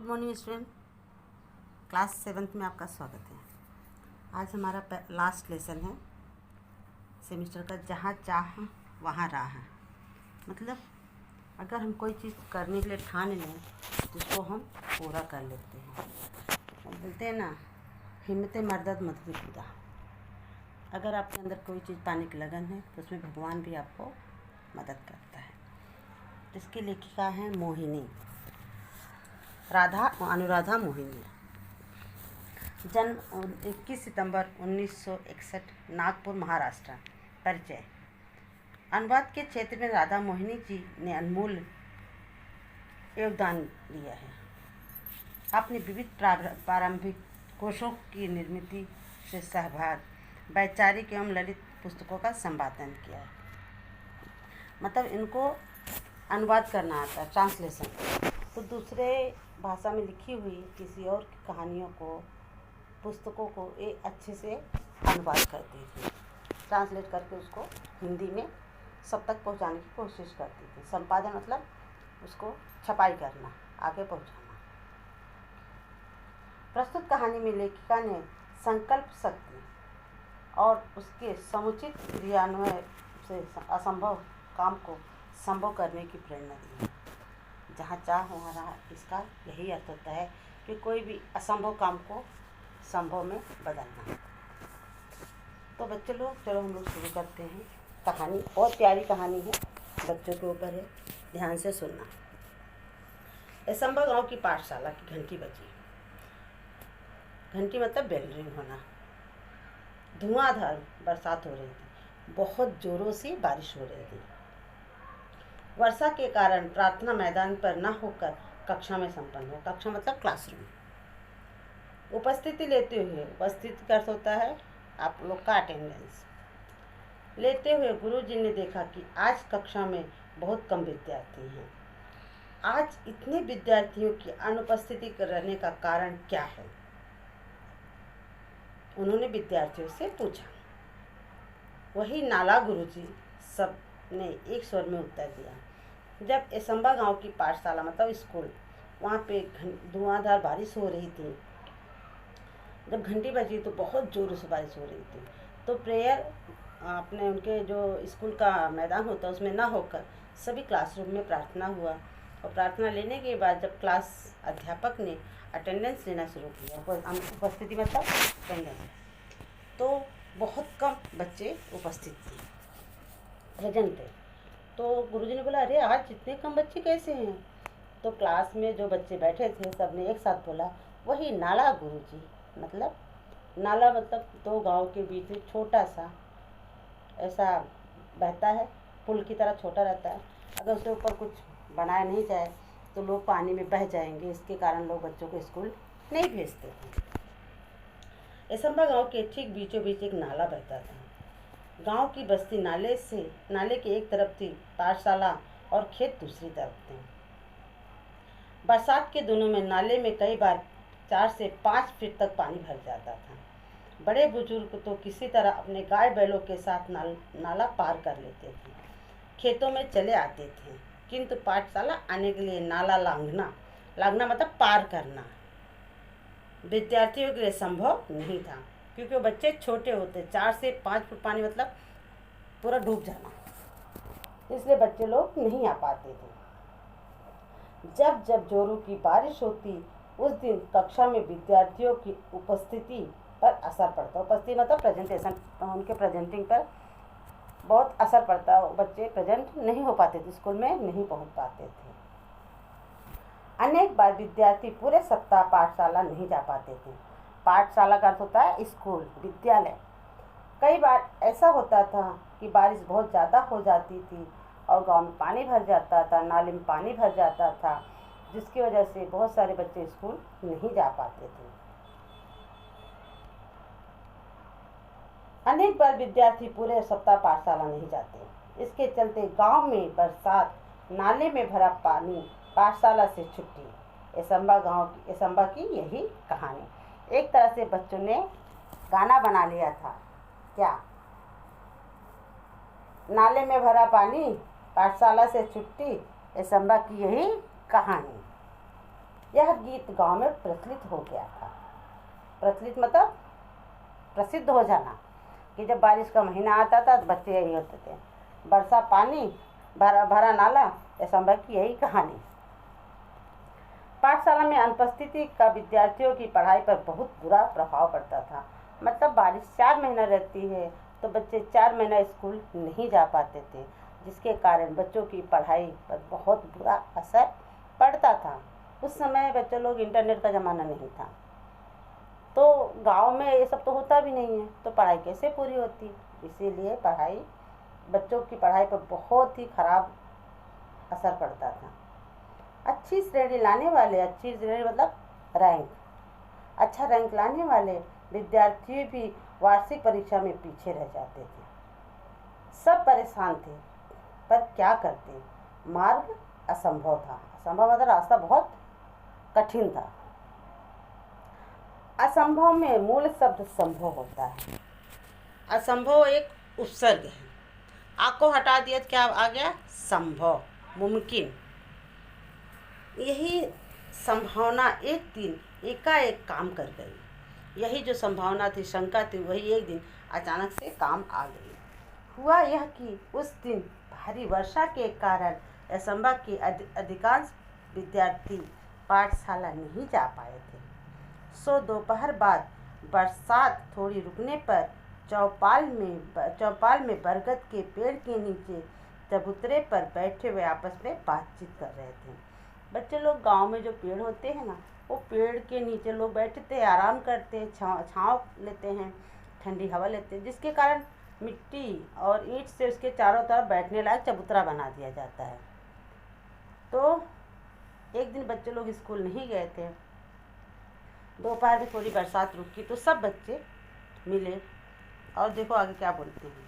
Morning student, class 7th में आपका स्वागत है। आज हमारा लास्ट लेसन है सेमिस्टर का, जहाँ चाह वहाँ राह। मतलब अगर हम कोई चीज़ करने के लिए ठान लें तो उसको हम पूरा कर लेते हैं। बोलते हैं ना, हिम्मत मर्दद मदद खुदा। अगर आपके अंदर कोई चीज़ पाने की लगन है तो उसमें भगवान भी आपको मदद करता है। इसकी लेखिका है मोहिनी, अनुराधा मोहिनी। जन्म 21 सितंबर 1961, नागपुर, महाराष्ट्र। परिचय। अनुवाद के क्षेत्र में राधा मोहिनी जी ने अनमोल योगदान दिया है। आपने विविध प्रारंभिक कोशों की निर्मित से सहभाग, वैचारिक एवं ललित पुस्तकों का संपादन किया है। मतलब इनको अनुवाद करना आता है, ट्रांसलेशन। तो दूसरे भाषा में लिखी हुई किसी और की कहानियों को, पुस्तकों को ये अच्छे से अनुवाद करती थी, ट्रांसलेट करके उसको हिंदी में सब तक पहुंचाने की कोशिश करती थी। संपादन मतलब उसको छपाई करना, आगे पहुंचाना। प्रस्तुत कहानी में लेखिका ने संकल्प शक्ति और उसके समुचित क्रियान्वयन से असंभव काम को संभव करने की प्रेरणा दी है। जहाँ चाह वहाँ राह, इसका यही अर्थ होता है कि कोई भी असंभव काम को संभव में बदलना। तो बच्चे लोग, चलो हम लोग शुरू करते हैं। कहानी बहुत प्यारी कहानी है, बच्चों के ऊपर है, ध्यान से सुनना। असंभव गांव की पाठशाला की घंटी बजी। घंटी मतलब बेल रिंग होना। धुआंधार बरसात हो रही थी, बहुत जोरों से बारिश हो रही थी। वर्षा के कारण प्रार्थना मैदान पर न होकर कक्षा में संपन्न हुआ। कक्षा मतलब क्लासरूम। उपस्थिति लेते हुए, उपस्थिति का अर्थ होता है आप लोग का अटेंडेंस लेते हुए, गुरुजी ने देखा कि आज कक्षा में बहुत कम विद्यार्थी हैं। आज इतने विद्यार्थियों की अनुपस्थिति रहने का कारण क्या है? उन्होंने विद्यार्थियों से पूछा। वही नाला गुरुजी सब ने एक स्वर में उत्तर दिया। जब असंभव गांव की पाठशाला मतलब स्कूल, वहाँ पे धुआंधार बारिश हो रही थी। जब घंटी बजी तो बहुत जोरों से बारिश हो रही थी। तो प्रेयर अपने उनके जो स्कूल का मैदान होता है उसमें ना होकर सभी क्लासरूम में प्रार्थना हुआ। और प्रार्थना लेने के बाद जब क्लास अध्यापक ने अटेंडेंस लेना शुरू किया, उपस्थिति मतलब अटेंडेंस, तो बहुत कम बच्चे उपस्थित थे, प्रेजेंट थे। तो गुरुजी ने बोला, अरे आज इतने कम बच्चे कैसे हैं? तो क्लास में जो बच्चे बैठे थे सबने एक साथ बोला, वही नाला गुरुजी। मतलब नाला मतलब दो गांव के बीच में छोटा सा ऐसा बहता है, पुल की तरह छोटा रहता है। अगर उसके ऊपर कुछ बनाया नहीं जाए तो लोग पानी में बह जाएंगे, इसके कारण लोग बच्चों को स्कूल नहीं भेजते थे। असंभव गाँव के ठीक बीचों बीच एक नाला बहता था। गांव की बस्ती नाले के एक तरफ थी पाठशाला और खेत दूसरी तरफ थे। बरसात के दिनों में नाले में कई बार 4 से 5 फीट तक पानी भर जाता था। बड़े बुजुर्ग तो किसी तरह अपने गाय बैलों के साथ नाला पार कर लेते थे, खेतों में चले आते थे। किंतु पाठशाला आने के लिए नाला लांघना मतलब पार करना विद्यार्थियों के लिए संभव नहीं था, क्योंकि वो बच्चे छोटे होते। 4 से 5 फुट पानी मतलब पूरा डूब जाना, इसलिए बच्चे लोग नहीं आ पाते थे। जब जब जोरों की बारिश होती, उस दिन कक्षा में विद्यार्थियों की उपस्थिति पर असर पड़ता। उपस्थिति मतलब प्रेजेंटेशन, उनके प्रेजेंटिंग पर बहुत असर पड़ता। बच्चे प्रेजेंट नहीं हो पाते थे, स्कूल में नहीं पहुंच पाते थे। अनेक बार विद्यार्थी पूरे सप्ताह पाठशाला नहीं जा पाते थे। पाठशाला का अर्थ होता है स्कूल, विद्यालय। कई बार ऐसा होता था कि बारिश बहुत ज़्यादा हो जाती थी और गांव में पानी भर जाता था, नाले में पानी भर जाता था, जिसकी वजह से बहुत सारे बच्चे स्कूल नहीं जा पाते थे। अनेक बार विद्यार्थी पूरे सप्ताह पाठशाला नहीं जाते। इसके चलते गांव में बरसात, नाले में भरा पानी, पाठशाला से छुट्टी। असंभव की यही कहानी। एक तरह से बच्चों ने गाना बना लिया था। क्या? नाले में भरा पानी, पाठशाला से छुट्टी, असंभव की यही कहानी। यह गीत गांव में प्रचलित हो गया था। प्रचलित मतलब प्रसिद्ध हो जाना, कि जब बारिश का महीना आता था तो बच्चे यही होते थे, बरसा पानी भरा भरा नाला, ऐसा की यही कहानी। पाठशाला में अनुपस्थिति का विद्यार्थियों की पढ़ाई पर बहुत बुरा प्रभाव पड़ता था। मतलब बारिश 4 महीना रहती है तो बच्चे 4 महीना स्कूल नहीं जा पाते थे, जिसके कारण बच्चों की पढ़ाई पर बहुत बुरा असर पड़ता था। उस समय बच्चे लोग, इंटरनेट का ज़माना नहीं था, तो गांव में ये सब तो होता भी नहीं है, तो पढ़ाई कैसे पूरी होती। इसीलिए बच्चों की पढ़ाई पर बहुत ही खराब असर पड़ता था। अच्छी श्रेणी मतलब रैंक, अच्छा रैंक लाने वाले विद्यार्थी भी वार्षिक परीक्षा में पीछे रह जाते थे। सब परेशान थे, पर क्या करते, मार्ग असंभव था। असंभव मतलब रास्ता बहुत कठिन था। असंभव में मूल शब्द संभव होता है। असंभव एक उपसर्ग है, आ को हटा दिया तो क्या आ गया, संभव, मुमकिन। यही संभावना एक दिन एकाएक काम कर गई। यही जो संभावना थी, शंका थी, वही एक दिन अचानक से काम आ गई। हुआ यह कि उस दिन भारी वर्षा के कारण असंभव के अधिकांश विद्यार्थी पाठशाला नहीं जा पाए थे। सो दोपहर बाद बरसात थोड़ी रुकने पर चौपाल में बरगद के पेड़ के नीचे चबूतरे पर बैठे हुए आपस में बातचीत कर रहे थे। बच्चे लोग गांव में जो पेड़ होते हैं ना, वो पेड़ के नीचे लोग बैठते हैं, आराम करते हैं, छाँव लेते हैं, ठंडी हवा लेते हैं, जिसके कारण मिट्टी और ईंट से उसके चारों तरफ बैठने लायक चबूतरा बना दिया जाता है। तो एक दिन बच्चे लोग स्कूल नहीं गए थे। दोपहर में थोड़ी बरसात रुकी तो सब बच्चे मिले, और देखो आगे क्या बोलते हैं।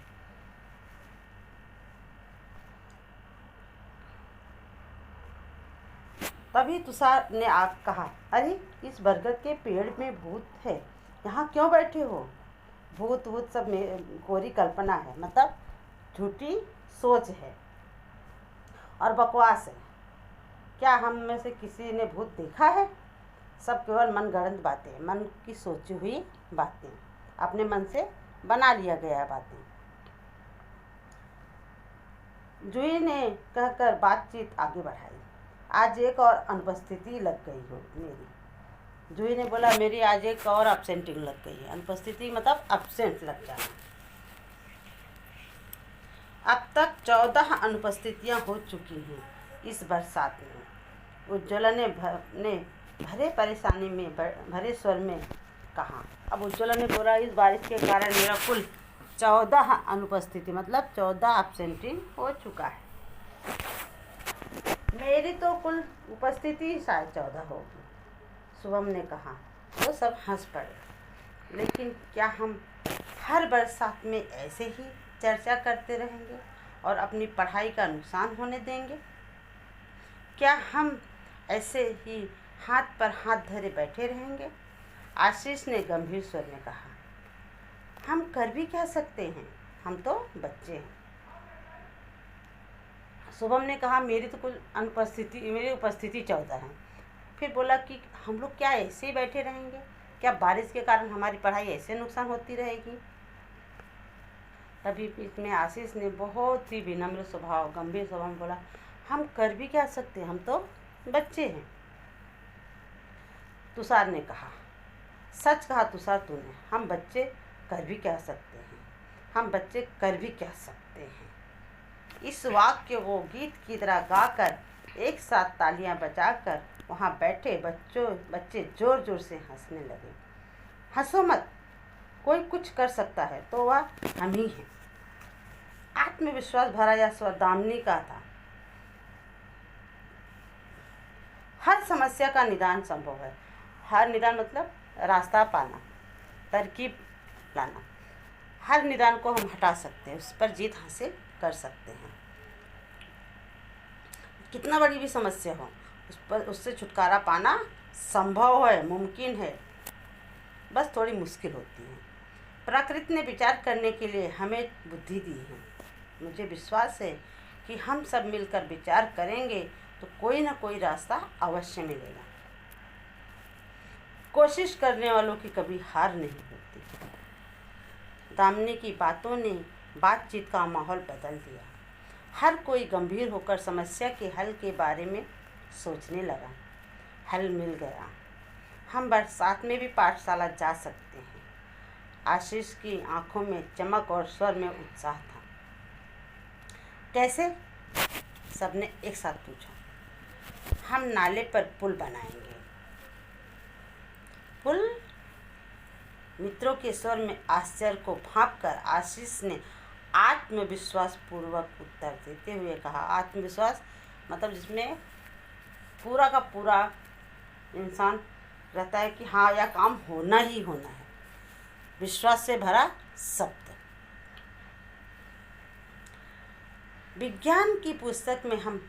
तभी तुषार ने कहा, अरे इस बरगद के पेड़ में भूत है, यहाँ क्यों बैठे हो। भूत सब कोरी कल्पना है, मतलब झूठी सोच है और बकवास है। क्या हम में से किसी ने भूत देखा है। सब केवल मनगढ़ंत बातें, मन की सोची हुई बातें, अपने मन से बना लिया गया बातें। जूही ने कहकर बातचीत आगे बढ़ाई, आज एक और अनुपस्थिति लग गई हो मेरी। जूही ने बोला, मेरी आज एक और एब्सेंटिंग लग गई है। अनुपस्थिति मतलब एब्सेंट लग जाना। अब तक 14 अनुपस्थितियां हो चुकी हैं इस बरसात में। उज्ज्वला ने भरे परेशानी में भरे स्वर में कहा। अब उज्ज्वला ने बोला, इस बारिश के कारण मेरा कुल 14 अनुपस्थिति मतलब 14 एब्सेंटिंग हो चुका है। मेरी तो कुल उपस्थिति शायद 14 होगी, शुभम ने कहा। वो सब हंस पड़े। लेकिन क्या हम हर बरसात में ऐसे ही चर्चा करते रहेंगे और अपनी पढ़ाई का नुकसान होने देंगे। क्या हम ऐसे ही हाथ पर हाथ धरे बैठे रहेंगे। आशीष ने गंभीर स्वर में कहा, हम कर भी क्या सकते हैं, हम तो बच्चे हैं। शुभम ने कहा, मेरी उपस्थिति 14 है। फिर बोला कि हम लोग क्या ऐसे ही बैठे रहेंगे, क्या बारिश के कारण हमारी पढ़ाई ऐसे नुकसान होती रहेगी। तभी बीच में आशीष ने बहुत ही विनम्र स्वभाव, गंभीर स्वभाव में बोला, हम कर भी क्या सकते हैं, हम तो बच्चे हैं। तुषार ने कहा, सच कहा तुषार तूने, हम बच्चे कर भी क्या सकते हैं, हम बच्चे कर भी क्या सकते हैं। इस वाक्य को गीत की तरह गाकर एक साथ तालियां बजाकर वहाँ बैठे बच्चे जोर जोर से हंसने लगे। हंसो मत, कोई कुछ कर सकता है तो वह हम ही हैं। आत्मविश्वास भरा यह स्वर दामिनी का था। हर समस्या का निदान संभव है। हर निदान मतलब रास्ता पाना, तरकीब लाना। हर निदान को हम हटा सकते हैं, उस पर जीत हासिल कर सकते हैं। कितना बड़ी भी समस्या हो, उससे छुटकारा पाना संभव है, मुमकिन है, बस थोड़ी मुश्किल होती है। प्रकृति ने विचार करने के लिए हमें बुद्धि दी है। मुझे विश्वास है कि हम सब मिलकर विचार करेंगे तो कोई ना कोई रास्ता अवश्य मिलेगा। कोशिश करने वालों की कभी हार नहीं होती। दामने की बातों ने बातचीत का माहौल बदल दिया। हर कोई गंभीर होकर समस्या के हल के बारे में सोचने लगा। हल मिल गया। हम बरसात में भी पाठशाला जा सकते हैं। आशीष की आंखों में चमक और स्वर में उत्साह था। कैसे? सबने एक साथ पूछा। हम नाले पर पुल बनाएंगे। पुल? मित्रों के स्वर में आश्चर्य को भांपकर आशीष ने आत्मविश्वास पूर्वक उत्तर देते हुए कहा। आत्मविश्वास मतलब जिसमें पूरा का पूरा इंसान रहता है कि हाँ, यह काम होना ही होना है। विश्वास से भरा शब्द। विज्ञान की पुस्तक में हम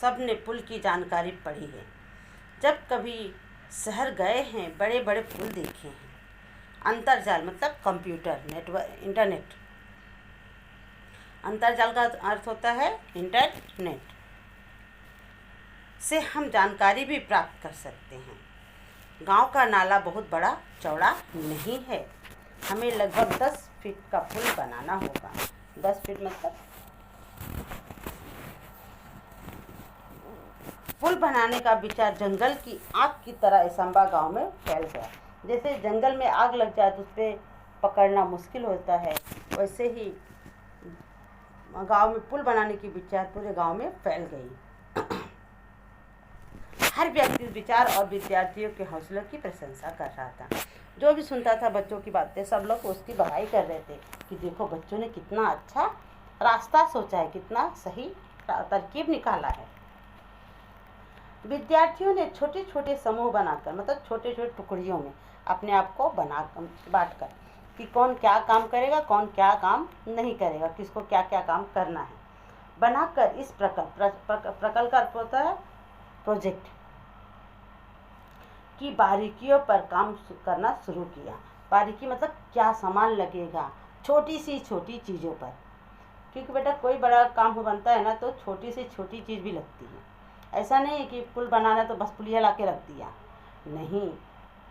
सब ने पुल की जानकारी पढ़ी है। जब कभी शहर गए हैं, बड़े बड़े पुल देखे हैं। अंतर्जाल मतलब कंप्यूटर, नेटवर्क, इंटरनेट। अंतर्जाल का अर्थ होता है इंटरनेट से हम जानकारी भी प्राप्त कर सकते हैं। गांव का नाला बहुत बड़ा चौड़ा नहीं है। हमें लगभग 10 फीट का पुल बनाना होगा। 10 फीट मतलब पुल बनाने का विचार जंगल की आग की तरह इसंबा गांव में फैल गया। जैसे जंगल में आग लग जाए तो उस पर पकड़ना मुश्किल होता है, वैसे ही गांव में पुल बनाने की विचार पूरे गांव में फैल गई। हर व्यक्ति विचार और विद्यार्थियों के हौसलों की प्रशंसा कर रहा था। जो भी सुनता था बच्चों की बातें, सब लोग उसकी बड़ाई कर रहे थे कि देखो बच्चों ने कितना अच्छा रास्ता सोचा है, कितना सही तरकीब निकाला है। विद्यार्थियों ने छोटे छोटे समूह बनाकर, मतलब छोटे छोटे टुकड़ियों में अपने आप को बांट कर कि कौन क्या काम करेगा, कौन क्या काम नहीं करेगा, किसको क्या क्या काम करना है, बनाकर इस प्रकल्प का अर्थ होता है प्रोजेक्ट की बारीकियों पर काम करना शुरू किया। बारीकी मतलब क्या सामान लगेगा, छोटी सी छोटी चीज़ों पर, क्योंकि बेटा कोई बड़ा काम हो बनता है ना तो छोटी से छोटी चीज़ भी लगती है। ऐसा नहीं है कि पुल बनाना तो बस पुलिया ला के रख दिया, नहीं।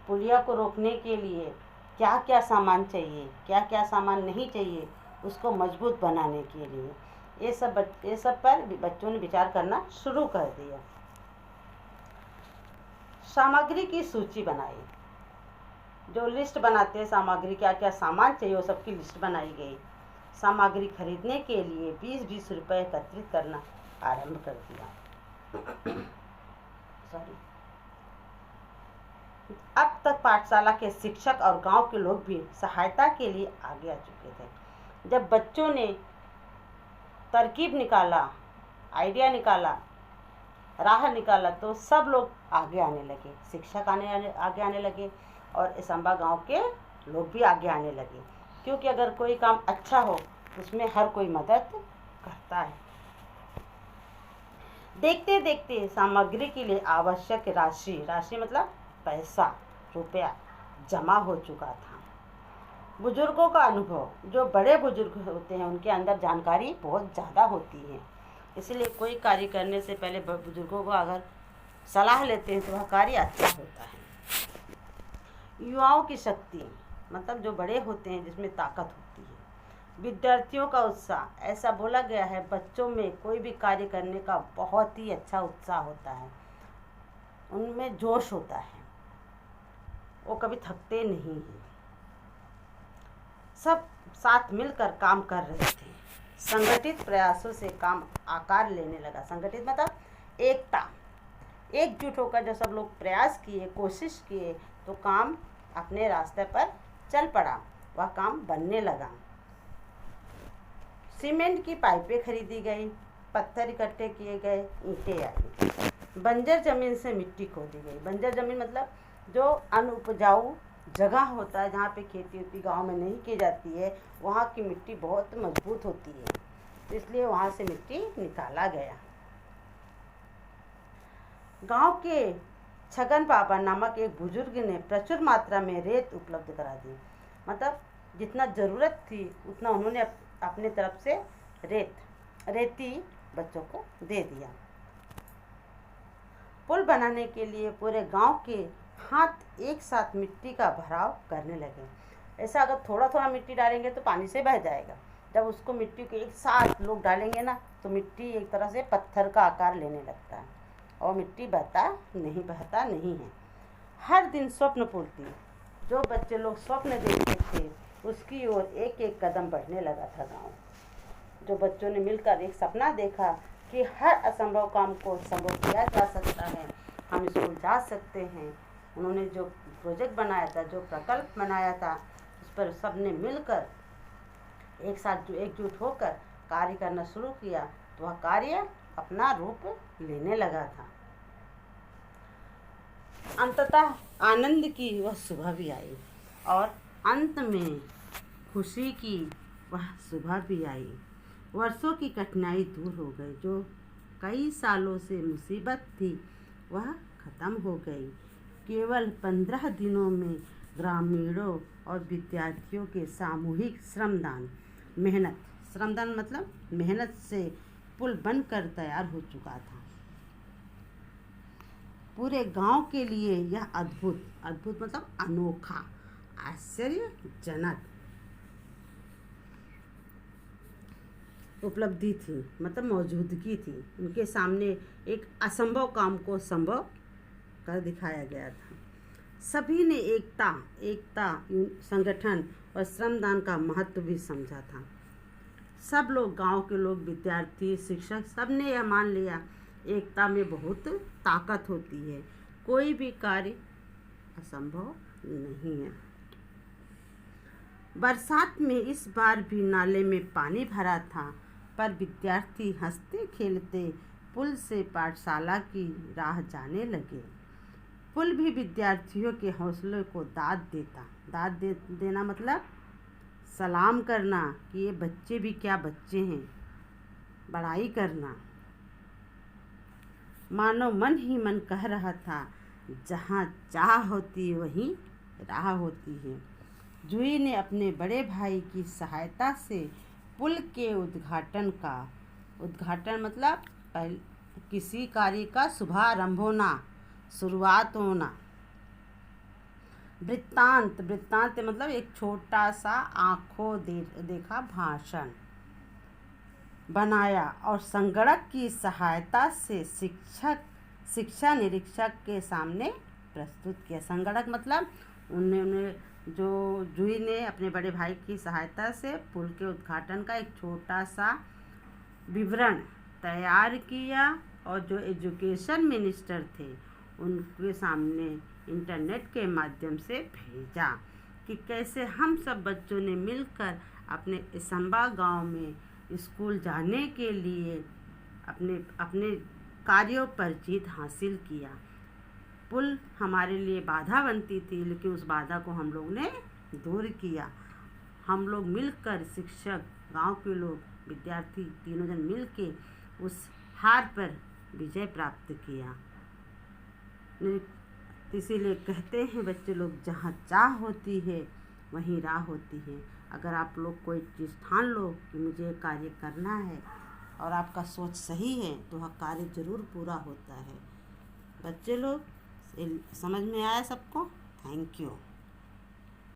पुलिया को रोकने के लिए क्या क्या सामान चाहिए, क्या क्या सामान नहीं चाहिए, उसको मजबूत बनाने के लिए ये सब पर बच्चों ने विचार करना शुरू कर दिया। सामग्री की सूची बनाई। जो लिस्ट बनाते हैं सामग्री, क्या क्या सामान चाहिए, वो सबकी लिस्ट बनाई गई। सामग्री खरीदने के लिए 20-20 रुपये एकत्रित करना आरंभ कर दिया। अब तक पाठशाला के शिक्षक और गांव के लोग भी सहायता के लिए आगे आ चुके थे। जब बच्चों ने तरकीब निकाला, आइडिया निकाला, राह निकाला, तो सब लोग आगे आने लगे। शिक्षक आगे आने लगे और इसंबा गांव के लोग भी आगे आने लगे, क्योंकि अगर कोई काम अच्छा हो उसमें हर कोई मदद करता है। देखते देखते सामग्री के लिए आवश्यक राशि मतलब पैसा, रुपया जमा हो चुका था। बुजुर्गों का अनुभव, जो बड़े बुजुर्ग होते हैं उनके अंदर जानकारी बहुत ज़्यादा होती है, इसलिए कोई कार्य करने से पहले बुजुर्गों को अगर सलाह लेते हैं तो वह कार्य अच्छा होता है। युवाओं की शक्ति मतलब जो बड़े होते हैं जिसमें ताकत होती है। विद्यार्थियों का उत्साह, ऐसा बोला गया है बच्चों में कोई भी कार्य करने का बहुत ही अच्छा उत्साह होता है, उनमें जोश होता है, वो कभी थकते नहीं हैं। सब साथ मिलकर काम कर रहे थे। संगठित प्रयासों से काम आकार लेने लगा। संगठित मतलब एकता, एकजुट होकर जब सब लोग प्रयास किए, कोशिश किए तो काम अपने रास्ते पर चल पड़ा, वह काम बनने लगा। सीमेंट की पाइपें खरीदी गई, पत्थर इकट्ठे किए गए, ईंटें आई। बंजर जमीन से मिट्टी खोदी गई। बंजर जमीन मतलब जो अनुपजाऊ जगह होता है, जहाँ पे खेती होती गांव में नहीं की जाती है, वहाँ की मिट्टी बहुत मजबूत होती है, तो इसलिए वहाँ से मिट्टी निकाला गया। गांव के छगन बाबा नामक एक बुजुर्ग ने प्रचुर मात्रा में रेत उपलब्ध करा दी। मतलब जितना ज़रूरत थी उतना उन्होंने अपने तरफ से रेती बच्चों को दे दिया। पुल बनाने के लिए पूरे गांव के हाथ एक साथ मिट्टी का भराव करने लगे। ऐसा अगर थोड़ा थोड़ा मिट्टी डालेंगे तो पानी से बह जाएगा। जब उसको मिट्टी को एक साथ लोग डालेंगे ना तो मिट्टी एक तरह से पत्थर का आकार लेने लगता है और मिट्टी बहता नहीं है। हर दिन स्वप्न पूर्ति, जो बच्चे लोग स्वप्न देखते थे उसकी ओर एक एक कदम बढ़ने लगा था गाँव। जो बच्चों ने मिलकर एक सपना देखा कि हर असंभव काम को संभव किया जा सकता है, हम स्कूल जा सकते हैं। उन्होंने जो प्रोजेक्ट बनाया था, जो प्रकल्प बनाया था, उस पर सबने मिलकर एक साथ एकजुट होकर कार्य करना शुरू किया तो वह कार्य अपना रूप लेने लगा था। अंततः आनंद की वह सुबह भी आई और अंत में खुशी की वह सुबह भी आई। वर्षों की कठिनाई दूर हो गई। जो कई सालों से मुसीबत थी वह खत्म हो गई। केवल 15 दिनों में ग्रामीणों और विद्यार्थियों के सामूहिक श्रमदान मतलब मेहनत से पुल बनकर तैयार हो चुका था। पूरे गांव के लिए यह अद्भुत मतलब अनोखा, आश्चर्यजनक उपलब्धि थी, मतलब मौजूदगी थी। उनके सामने एक असंभव काम को संभव कर दिखाया गया था। सभी ने एकता संगठन और श्रमदान का महत्व भी समझा था। सब लोग, गांव के लोग, विद्यार्थी, शिक्षक, सब ने यह मान लिया एकता में बहुत ताकत होती है, कोई भी कार्य असंभव नहीं है। बरसात में इस बार भी नाले में पानी भरा था, पर विद्यार्थी हंसते खेलते पुल से पाठशाला की राह जाने लगे। पुल भी विद्यार्थियों के हौसले को देना मतलब सलाम करना कि ये बच्चे भी क्या बच्चे हैं, बड़ाई करना। मानो मन ही मन कह रहा था, जहाँ चाह होती वहीं राह होती है। जूही ने अपने बड़े भाई की सहायता से पुल के उद्घाटन मतलब किसी कार्य का शुभारंभ होना, शुरुआत होना। वृत्तांत मतलब एक छोटा सा आंखों देखा भाषण बनाया और संगणक की सहायता से शिक्षा निरीक्षक के सामने प्रस्तुत किया। संगणक मतलब उन्होंने जो जूही ने अपने बड़े भाई की सहायता से पुल के उद्घाटन का एक छोटा सा विवरण तैयार किया और जो एजुकेशन मिनिस्टर थे उनके सामने इंटरनेट के माध्यम से भेजा कि कैसे हम सब बच्चों ने मिलकर अपने इसंबा गांव में स्कूल जाने के लिए अपने कार्यों पर जीत हासिल किया। पुल हमारे लिए बाधा बनती थी, लेकिन उस बाधा को हम लोग ने दूर किया। हम लोग मिलकर, शिक्षक, गांव के लोग, विद्यार्थी, तीनों जन मिल के उस हार पर विजय प्राप्त किया। इसीलिए कहते हैं बच्चे लोग, जहाँ चाह होती है वहीं राह होती है। अगर आप लोग कोई चीज़ ठान लो कि मुझे कार्य करना है और आपका सोच सही है तो वह कार्य ज़रूर पूरा होता है। बच्चे लोग समझ में आया सबको? Thank you.